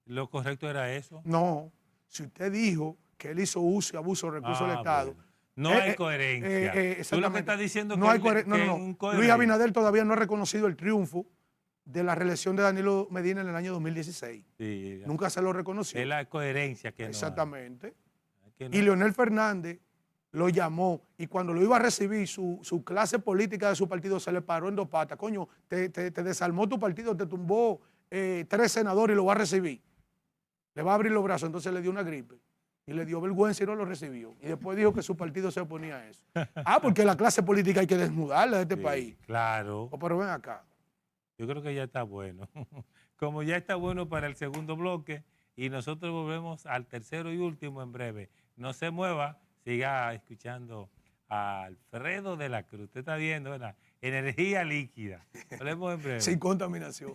¿lo correcto era eso? No, si usted dijo que él hizo uso y abuso de recursos del Estado... Bueno. No hay coherencia. Tú lo que estás diciendo no hay coherencia. Luis Abinader todavía no ha reconocido el triunfo de la reelección de Danilo Medina en el año 2016. Sí, nunca se lo reconoció. Es la coherencia que exactamente. No hay. Y Leonel Fernández lo llamó y cuando lo iba a recibir, su clase política de su partido se le paró en 2 patas. Coño, te desarmó tu partido, te tumbó 3 senadores y lo va a recibir. Le va a abrir los brazos, entonces le dio una gripe. Y le dio vergüenza y no lo recibió. Y después dijo que su partido se oponía a eso. Porque la clase política hay que desnudarla de este país. Claro. Pero ven acá. Yo creo que ya está bueno. Como ya está bueno para el segundo bloque y nosotros volvemos al tercero y último en breve. No se mueva, siga escuchando a Alfredo de la Cruz. Usted está viendo, ¿verdad? Energía líquida. Volvemos en breve. Sin contaminación.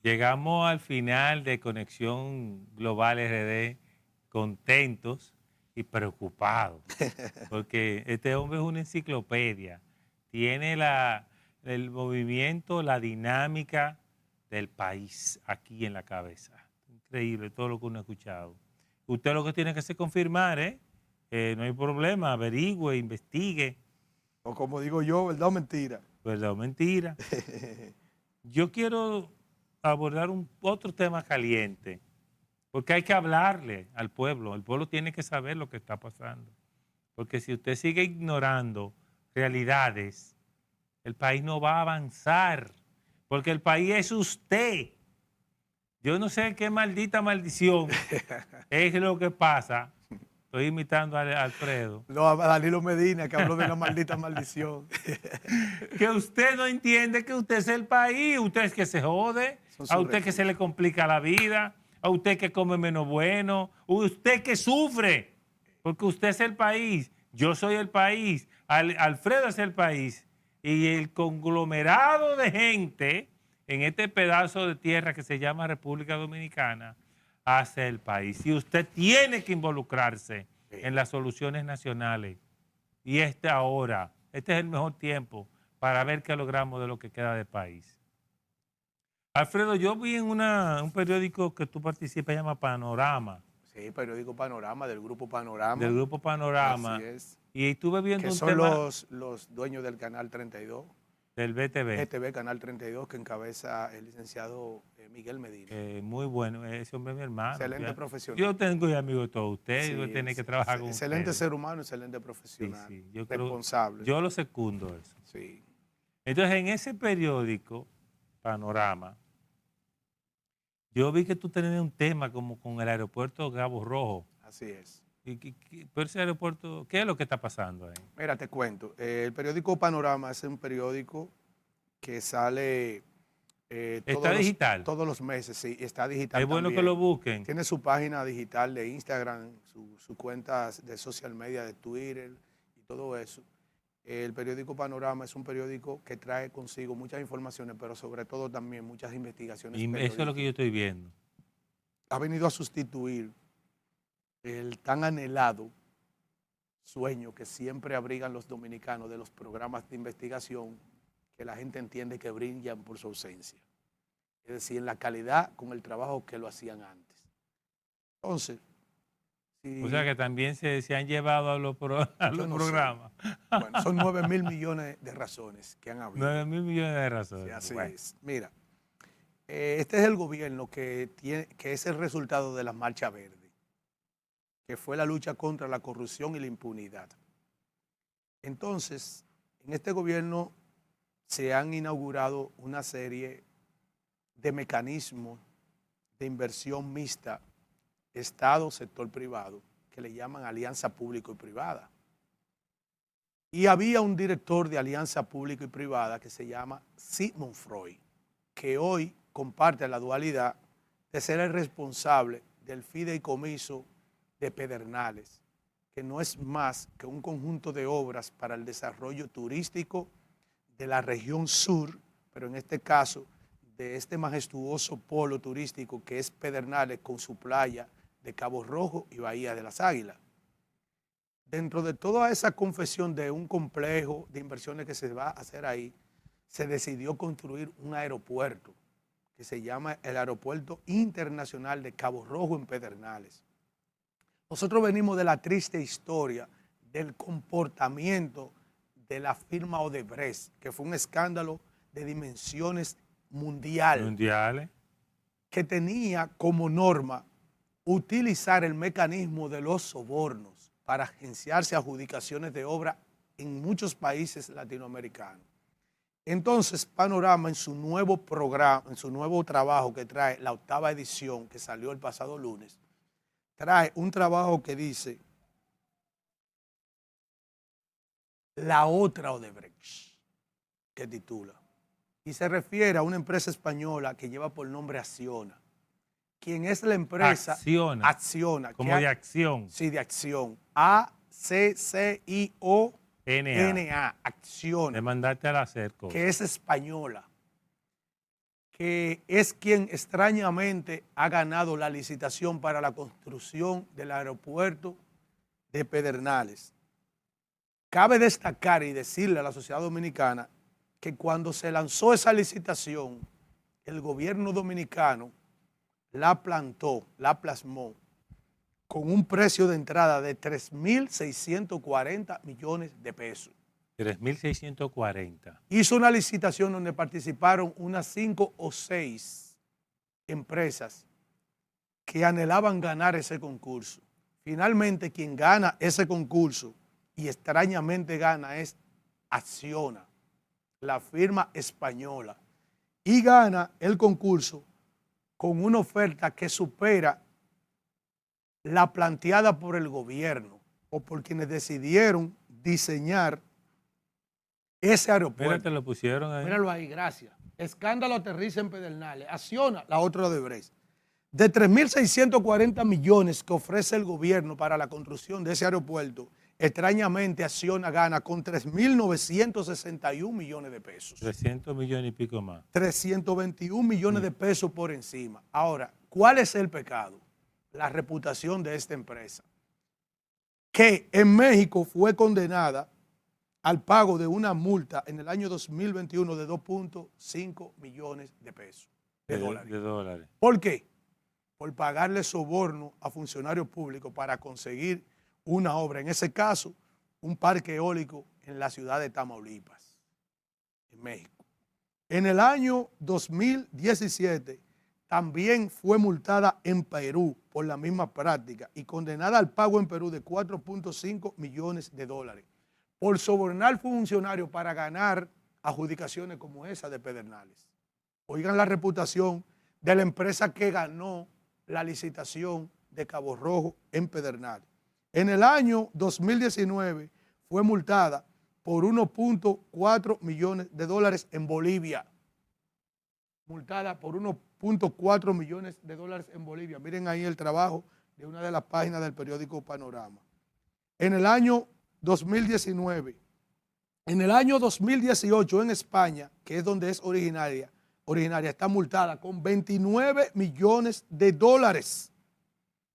Llegamos al final de Conexión Global RD, contentos y preocupados, porque este hombre es una enciclopedia, tiene el movimiento, la dinámica del país aquí en la cabeza. Increíble todo lo que uno ha escuchado. Usted lo que tiene que hacer es confirmar, ¿eh? No hay problema, averigüe, investigue. O como digo yo, ¿verdad o mentira? ¿Verdad o mentira? Yo quiero abordar otro tema caliente, porque hay que hablarle al pueblo. El pueblo tiene que saber lo que está pasando. Porque si usted sigue ignorando realidades, el país no va a avanzar, porque el país es usted. Yo no sé qué maldita maldición es lo que pasa. Estoy imitando a Alfredo. No, a Danilo Medina, que habló de una maldita maldición. Que usted no entiende que usted es el país. Usted es que se jode, a usted que se le complica la vida, a usted que come menos bueno, usted que sufre, porque usted es el país. Yo soy el país, Alfredo es el país. Y el conglomerado de gente en este pedazo de tierra que se llama República Dominicana hace el país. Y usted tiene que involucrarse en las soluciones nacionales. Y este es el mejor tiempo para ver qué logramos de lo que queda del país. Alfredo, yo vi en un periódico que tú participas, se llama Panorama. Sí, periódico Panorama, del Grupo Panorama. Del Grupo Panorama. Así es. Y estuve viendo que un son tema los dueños del Canal 32. del BTV. BTV, Canal 32, que encabeza el licenciado Miguel Medina. Muy bueno, ese hombre es mi hermano. Excelente profesional. Yo tengo amigos de todos ustedes, Sí, yo tiene que trabajar con excelente ustedes. ser humano, excelente profesional, Sí, responsable. Yo lo secundo eso. Sí. Entonces, en ese periódico, Panorama, yo vi que tú tenías un tema como con el aeropuerto Cabo Rojo. Así es. Pero ese aeropuerto, ¿qué es lo que está pasando ahí? Mira, te cuento. El periódico Panorama es un periódico que sale digital. Todos los meses, sí, está digital. Es bueno también. que lo busquen. Tiene su página digital de Instagram, su cuenta de social media de Twitter y todo eso. El periódico Panorama es un periódico que trae consigo muchas informaciones, pero sobre todo también muchas investigaciones. Y eso es lo que yo estoy viendo. Ha venido a sustituir el tan anhelado sueño que siempre abrigan los dominicanos de los programas de investigación que la gente entiende que brillan por su ausencia. Es decir, en la calidad con el trabajo que lo hacían antes. Entonces, o sea que también se han llevado a los programas. Bueno, son 9.000 millones de razones que han habido. 9.000 millones de razones. Sí, así es. Mira, este es el gobierno que es el resultado de la Marcha Verde, que fue la lucha contra la corrupción y la impunidad. Entonces, en este gobierno se han inaugurado una serie de mecanismos de inversión mixta, Estado, sector privado, que le llaman alianza público y privada. Y había un director de alianza público y privada que se llama Sigmund Freud, que hoy comparte la dualidad de ser el responsable del fideicomiso de Pedernales, que no es más que un conjunto de obras para el desarrollo turístico de la región sur, pero en este caso de este majestuoso polo turístico que es Pedernales con su playa de Cabo Rojo y Bahía de las Águilas. Dentro de toda esa confesión de un complejo de inversiones que se va a hacer ahí, se decidió construir un aeropuerto que se llama el Aeropuerto Internacional de Cabo Rojo en Pedernales. Nosotros venimos de la triste historia del comportamiento de la firma Odebrecht, que fue un escándalo de dimensiones mundiales, que tenía como norma utilizar el mecanismo de los sobornos para agenciarse adjudicaciones de obra en muchos países latinoamericanos. Entonces, Panorama en su nuevo programa, en su nuevo trabajo que trae la 8ª edición que salió el pasado lunes, trae un trabajo que dice La otra Odebrecht, que titula, y se refiere a una empresa española que lleva por nombre Acciona. ¿Quién es la empresa? Acciona. Como de acción. Sí, de acción. A-C-C-I-O-N-A. Acciona. De mandarte a hacer cosas. Que es española. Que es quien extrañamente ha ganado la licitación para la construcción del aeropuerto de Pedernales. Cabe destacar y decirle a la sociedad dominicana que cuando se lanzó esa licitación, el gobierno dominicano la plantó, la plasmó con un precio de entrada de 3.640 millones de pesos. 3.640. Hizo una licitación donde participaron unas 5 o 6 empresas que anhelaban ganar ese concurso. Finalmente, quien gana ese concurso, y extrañamente gana, es Acciona, la firma española, y gana el concurso con una oferta que supera la planteada por el gobierno o por quienes decidieron diseñar ese aeropuerto. Mira, te lo pusieron ahí. Míralo ahí, gracias. Escándalo aterriza en Pedernales. Acciona, la otra de Brecht. De 3.640 millones que ofrece el gobierno para la construcción de ese aeropuerto, extrañamente Acciona gana con 3.961 millones de pesos. 300 millones y pico más. 321 millones de pesos por encima. Ahora, ¿cuál es el pecado? La reputación de esta empresa, que en México fue condenada al pago de una multa en el año 2021 de 2.5 millones de pesos, de dólares. ¿Por qué? Por pagarle soborno a funcionarios públicos para conseguir una obra, en ese caso, un parque eólico en la ciudad de Tamaulipas, en México. En el año 2017 también fue multada en Perú por la misma práctica y condenada al pago en Perú de 4.5 millones de dólares por sobornar funcionarios para ganar adjudicaciones como esa de Pedernales. Oigan la reputación de la empresa que ganó la licitación de Cabo Rojo en Pedernales. En el año 2019 fue multada por 1.4 millones de dólares en Bolivia. Multada por 1.4 millones de dólares en Bolivia. Miren ahí el trabajo de una de las páginas del periódico Panorama. En el año 2019, en el año 2018 en España, que es donde es originaria, está multada con 29 millones de dólares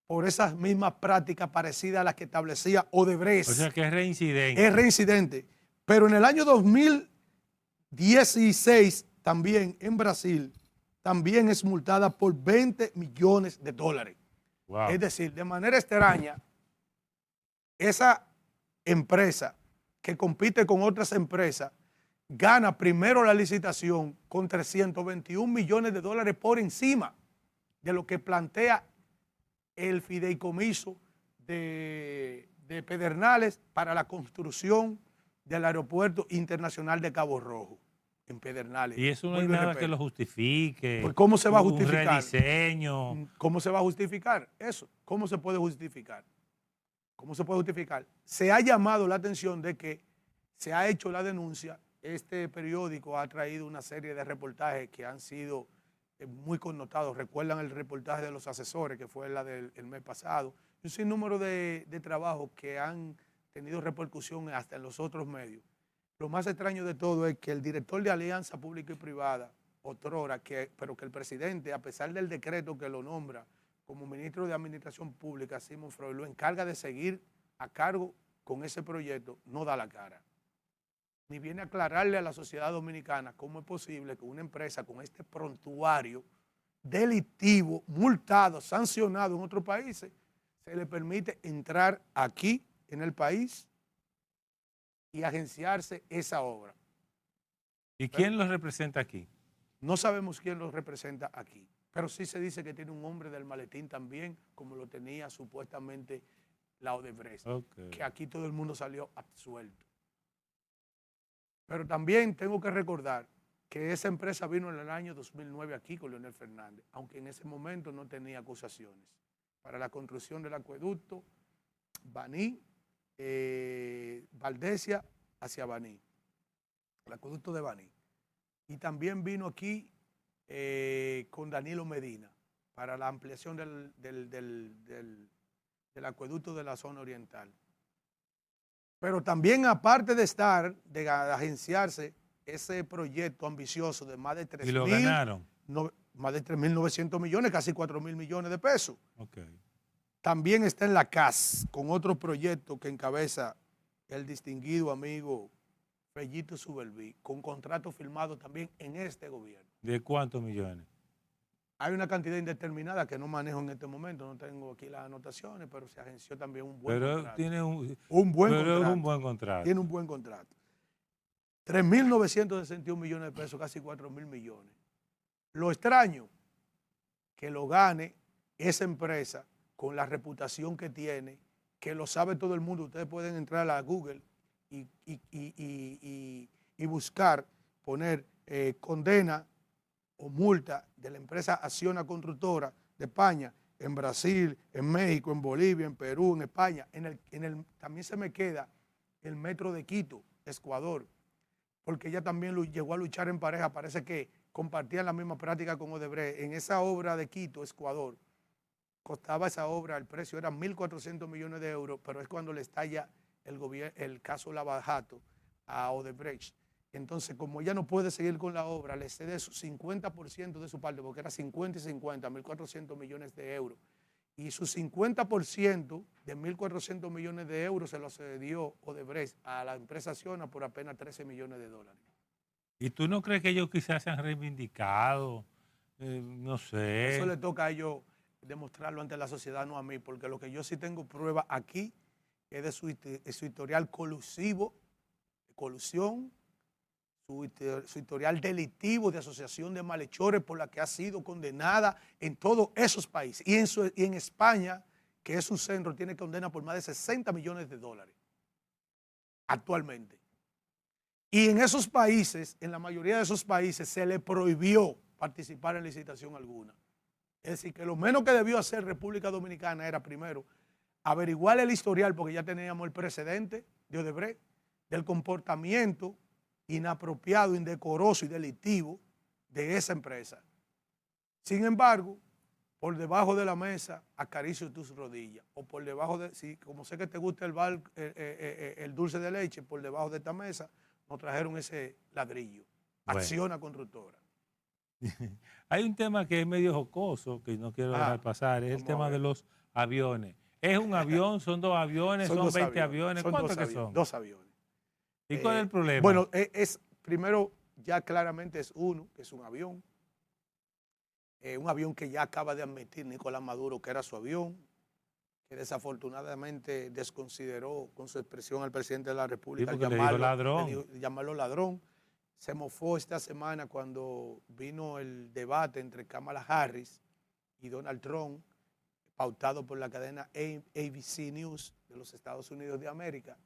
por esas mismas prácticas parecidas a las que establecía Odebrecht. O sea que es reincidente. Es reincidente. Pero en el año 2016 también en Brasil, también es multada por 20 millones de dólares. Wow. Es decir, de manera extraña, esa empresa que compite con otras empresas gana primero la licitación con 321 millones de dólares por encima de lo que plantea el fideicomiso de Pedernales para la construcción del aeropuerto internacional de Cabo Rojo en Pedernales. Y eso no hay nada que lo justifique. Pues ¿cómo se va a justificar? Un rediseño. ¿Cómo se va a justificar eso? ¿Cómo se puede justificar? ¿Cómo se puede justificar? Se ha llamado la atención de que se ha hecho la denuncia. Este periódico ha traído una serie de reportajes que han sido muy connotados. Recuerdan el reportaje de los asesores, que fue la del mes pasado. Un sinnúmero de trabajos que han tenido repercusión hasta en los otros medios. Lo más extraño de todo es que el director de Alianza Pública y Privada, otrora, pero que el presidente, a pesar del decreto que lo nombra como ministro de Administración Pública, Simón Freud, lo encarga de seguir a cargo con ese proyecto, no da la cara. Ni viene a aclararle a la sociedad dominicana cómo es posible que una empresa con este prontuario delictivo, multado, sancionado en otros países, se le permite entrar aquí en el país y agenciarse esa obra. ¿Y quién los representa aquí? No sabemos quién los representa aquí, pero sí se dice que tiene un hombre del maletín también, como lo tenía supuestamente la Odebrecht, que aquí todo el mundo salió absuelto. Pero también tengo que recordar que esa empresa vino en el año 2009 aquí con Leonel Fernández, aunque en ese momento no tenía acusaciones, para la construcción del acueducto Baní, Valdesia hacia Baní, el acueducto de Baní. Y también vino aquí con Danilo Medina para la ampliación del acueducto de la zona oriental. Pero también, aparte de agenciarse ese proyecto ambicioso de más de 3.000, ¿y lo ganaron? Más de 3.900 millones, casi 4.000 millones de pesos. Okay. También está en la CAS con otro proyecto que encabeza el distinguido amigo Fellito Suberví, con contrato firmado también en este gobierno. ¿De cuántos millones? Hay una cantidad indeterminada que no manejo en este momento, no tengo aquí las anotaciones, pero se agenció también un buen Pero contrato. tiene Pero es un buen contrato. Tiene un buen contrato. 3.961 millones de pesos, casi 4.000 millones. Lo extraño, que lo gane esa empresa con la reputación que tiene, que lo sabe todo el mundo. Ustedes pueden entrar a Google y buscar, poner condena o multa de la empresa Acciona Constructora de España, en Brasil, en México, en Bolivia, en Perú, en España. También se me queda el Metro de Quito, Ecuador, porque ella también llegó a luchar en pareja, parece que compartían la misma práctica con Odebrecht. En esa obra de Quito, Ecuador, costaba esa obra, el precio era 1.400 millones de euros, pero es cuando le estalla el caso Lavajato a Odebrecht. Entonces, como ella no puede seguir con la obra, le cede su 50% de su parte, porque era 50 y 50, 1.400 millones de euros. Y su 50% de 1.400 millones de euros se lo cedió Odebrecht a la empresa Acciona por apenas 13 millones de dólares. ¿Y tú no crees que ellos quizás se han reivindicado? No sé. Eso le toca a ellos demostrarlo ante la sociedad, no a mí, porque lo que yo sí tengo prueba aquí es de su historial colusivo, de colusión, su historial delictivo de asociación de malhechores por la que ha sido condenada en todos esos países. Y en España, que es su centro, tiene condena por más de 60 millones de dólares actualmente. Y en esos países, en la mayoría de esos países, se le prohibió participar en licitación alguna. Es decir, que lo menos que debió hacer República Dominicana era, primero, averiguar el historial, porque ya teníamos el precedente de Odebrecht, del comportamiento inapropiado, indecoroso y delictivo de esa empresa. Sin embargo, por debajo de la mesa acaricio tus rodillas, o por debajo de, si, como sé que te gusta el dulce de leche, por debajo de esta mesa nos trajeron ese ladrillo. Bueno. Acciona Constructora. Hay un tema que es medio jocoso, que no quiero dejar pasar, es el tema de los aviones. ¿Es un avión? ¿Son dos aviones? ¿Son 20 aviones? ¿Cuántos que son? 2 aviones. ¿Y cuál es el problema? Bueno, primero ya claramente es uno, que es un avión que ya acaba de admitir Nicolás Maduro que era su avión, que desafortunadamente desconsideró con su expresión al presidente de la República, sí, llamarlo ladrón. Se mofó esta semana cuando vino el debate entre Kamala Harris y Donald Trump, pautado por la cadena ABC News de los Estados Unidos de América,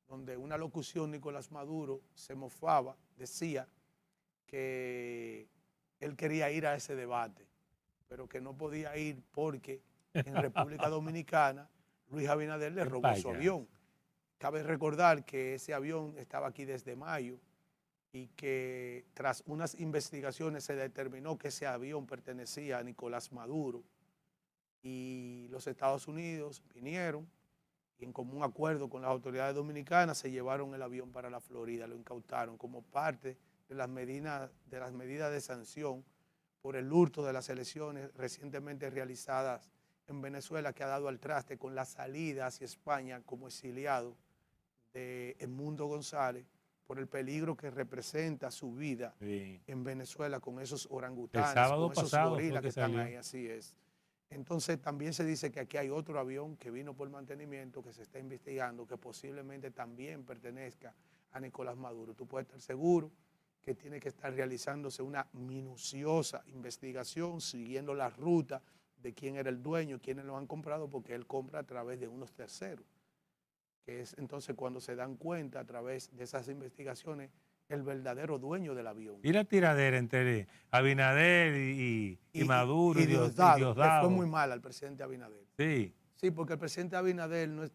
donde una locución Nicolás Maduro se mofaba, decía que él quería ir a ese debate, pero que no podía ir porque en República Dominicana Luis Abinader le robó su avión. Cabe recordar que ese avión estaba aquí desde mayo y que tras unas investigaciones se determinó que ese avión pertenecía a Nicolás Maduro, y los Estados Unidos vinieron y en común acuerdo con las autoridades dominicanas se llevaron el avión para la Florida, lo incautaron como parte de las medidas de sanción por el hurto de las elecciones recientemente realizadas en Venezuela, que ha dado al traste con la salida hacia España como exiliado de Edmundo González, por el peligro que representa su vida en Venezuela con esos orangutanes, con esos gorilas que están ahí, así es. Entonces también se dice que aquí hay otro avión que vino por mantenimiento, que se está investigando, que posiblemente también pertenezca a Nicolás Maduro. Tú puedes estar seguro que tiene que estar realizándose una minuciosa investigación, siguiendo la ruta de quién era el dueño, quiénes lo han comprado, porque él compra a través de unos terceros, que es entonces cuando se dan cuenta a través de esas investigaciones el verdadero dueño del avión. Y la tiradera entre Abinader y Maduro y Diosdado. Le fue muy mal al presidente Abinader. Sí. Sí, porque el presidente Abinader,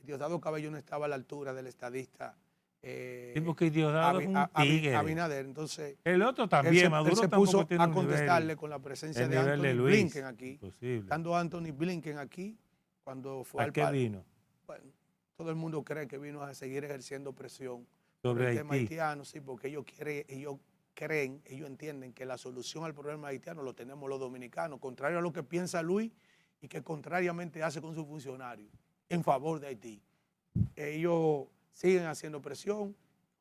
Diosdado Cabello no estaba a la altura del estadista. Sí, porque Diosdado es un tigre. Abinader, entonces. El otro también, Maduro se puso tiene a contestarle con la presencia de Anthony Blinken aquí. Imposible. Estando Anthony Blinken aquí, cuando fue al parque. ¿A qué vino? Bueno, todo el mundo cree que vino a seguir ejerciendo presión sobre el tema haitiano, sí, porque ellos entienden que la solución al problema haitiano lo tenemos los dominicanos, contrario a lo que piensa Luis y que contrariamente hace con sus funcionarios en favor de Haití. Ellos siguen haciendo presión,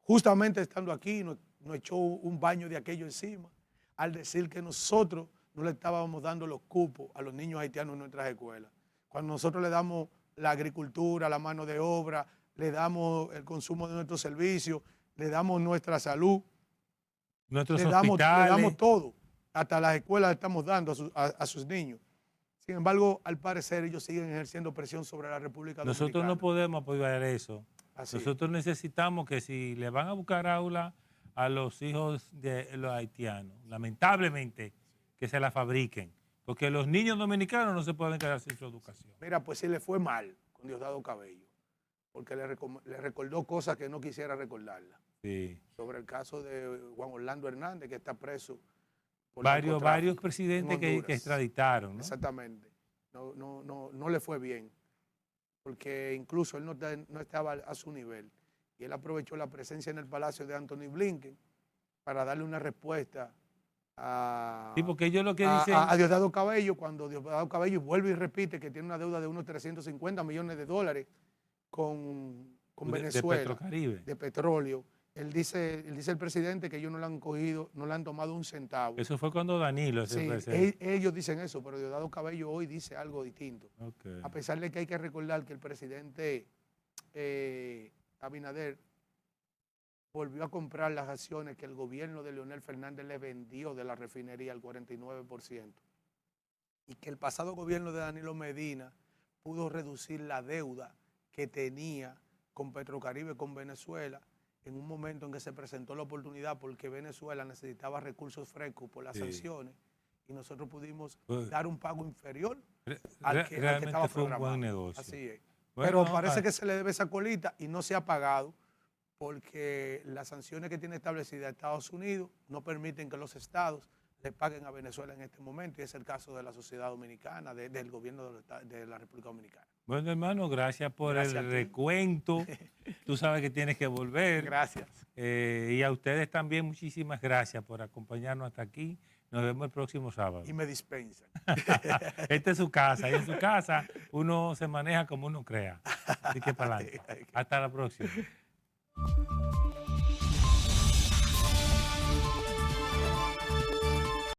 justamente estando aquí, nos echó un baño de aquello encima, al decir que nosotros no le estábamos dando los cupos a los niños haitianos en nuestras escuelas. Cuando nosotros le damos la agricultura, la mano de obra, le damos el consumo de nuestros servicios, le damos nuestra salud, Nuestros le hospitales. damos todo, hasta las escuelas le estamos dando a sus niños. Sin embargo, al parecer ellos siguen ejerciendo presión sobre la República Dominicana. Nosotros no podemos apoyar eso. Así Nosotros necesitamos que si le van a buscar aula a los hijos de los haitianos, lamentablemente, que se la fabriquen. Porque los niños dominicanos no se pueden quedar sin su educación. Mira, pues sí le fue mal con Diosdado Cabello, porque le recordó cosas que no quisiera recordarla. Sí. Sobre el caso de Juan Orlando Hernández, que está preso por Varios presidentes que extraditaron, ¿no? Exactamente. No le fue bien, porque incluso él no estaba a su nivel. Y él aprovechó la presencia en el palacio de Anthony Blinken para darle una respuesta sí, porque ellos lo que dicen... a Diosdado Cabello, cuando Diosdado Cabello vuelve y repite que tiene una deuda de unos 350 millones de dólares con Venezuela, de Petrocaribe, de petróleo. Él dice el presidente que ellos no le han cogido, no le han tomado un centavo. Eso fue cuando Danilo... Sí, ellos dicen eso, pero Diosdado Cabello hoy dice algo distinto. Okay. A pesar de que hay que recordar que el presidente Abinader volvió a comprar las acciones que el gobierno de Leonel Fernández le vendió de la refinería al 49%. Y que el pasado gobierno de Danilo Medina pudo reducir la deuda que tenía con Petrocaribe, con Venezuela, en un momento en que se presentó la oportunidad porque Venezuela necesitaba recursos frescos por las sanciones y nosotros pudimos dar un pago inferior al que estaba fue programado. Un buen negocio. Así es. Bueno, pero parece que se le debe esa colita y no se ha pagado porque las sanciones que tiene establecidas Estados Unidos no permiten que los estados le paguen a Venezuela en este momento, y es el caso de la sociedad dominicana, del gobierno de la República Dominicana. Bueno, hermano, gracias por el recuento. Tú sabes que tienes que volver. Gracias. Y a ustedes también muchísimas gracias por acompañarnos hasta aquí. Nos vemos el próximo sábado. Y me dispensan. Esta es su casa, y en su casa uno se maneja como uno crea. Así que para adelante. Hasta la próxima.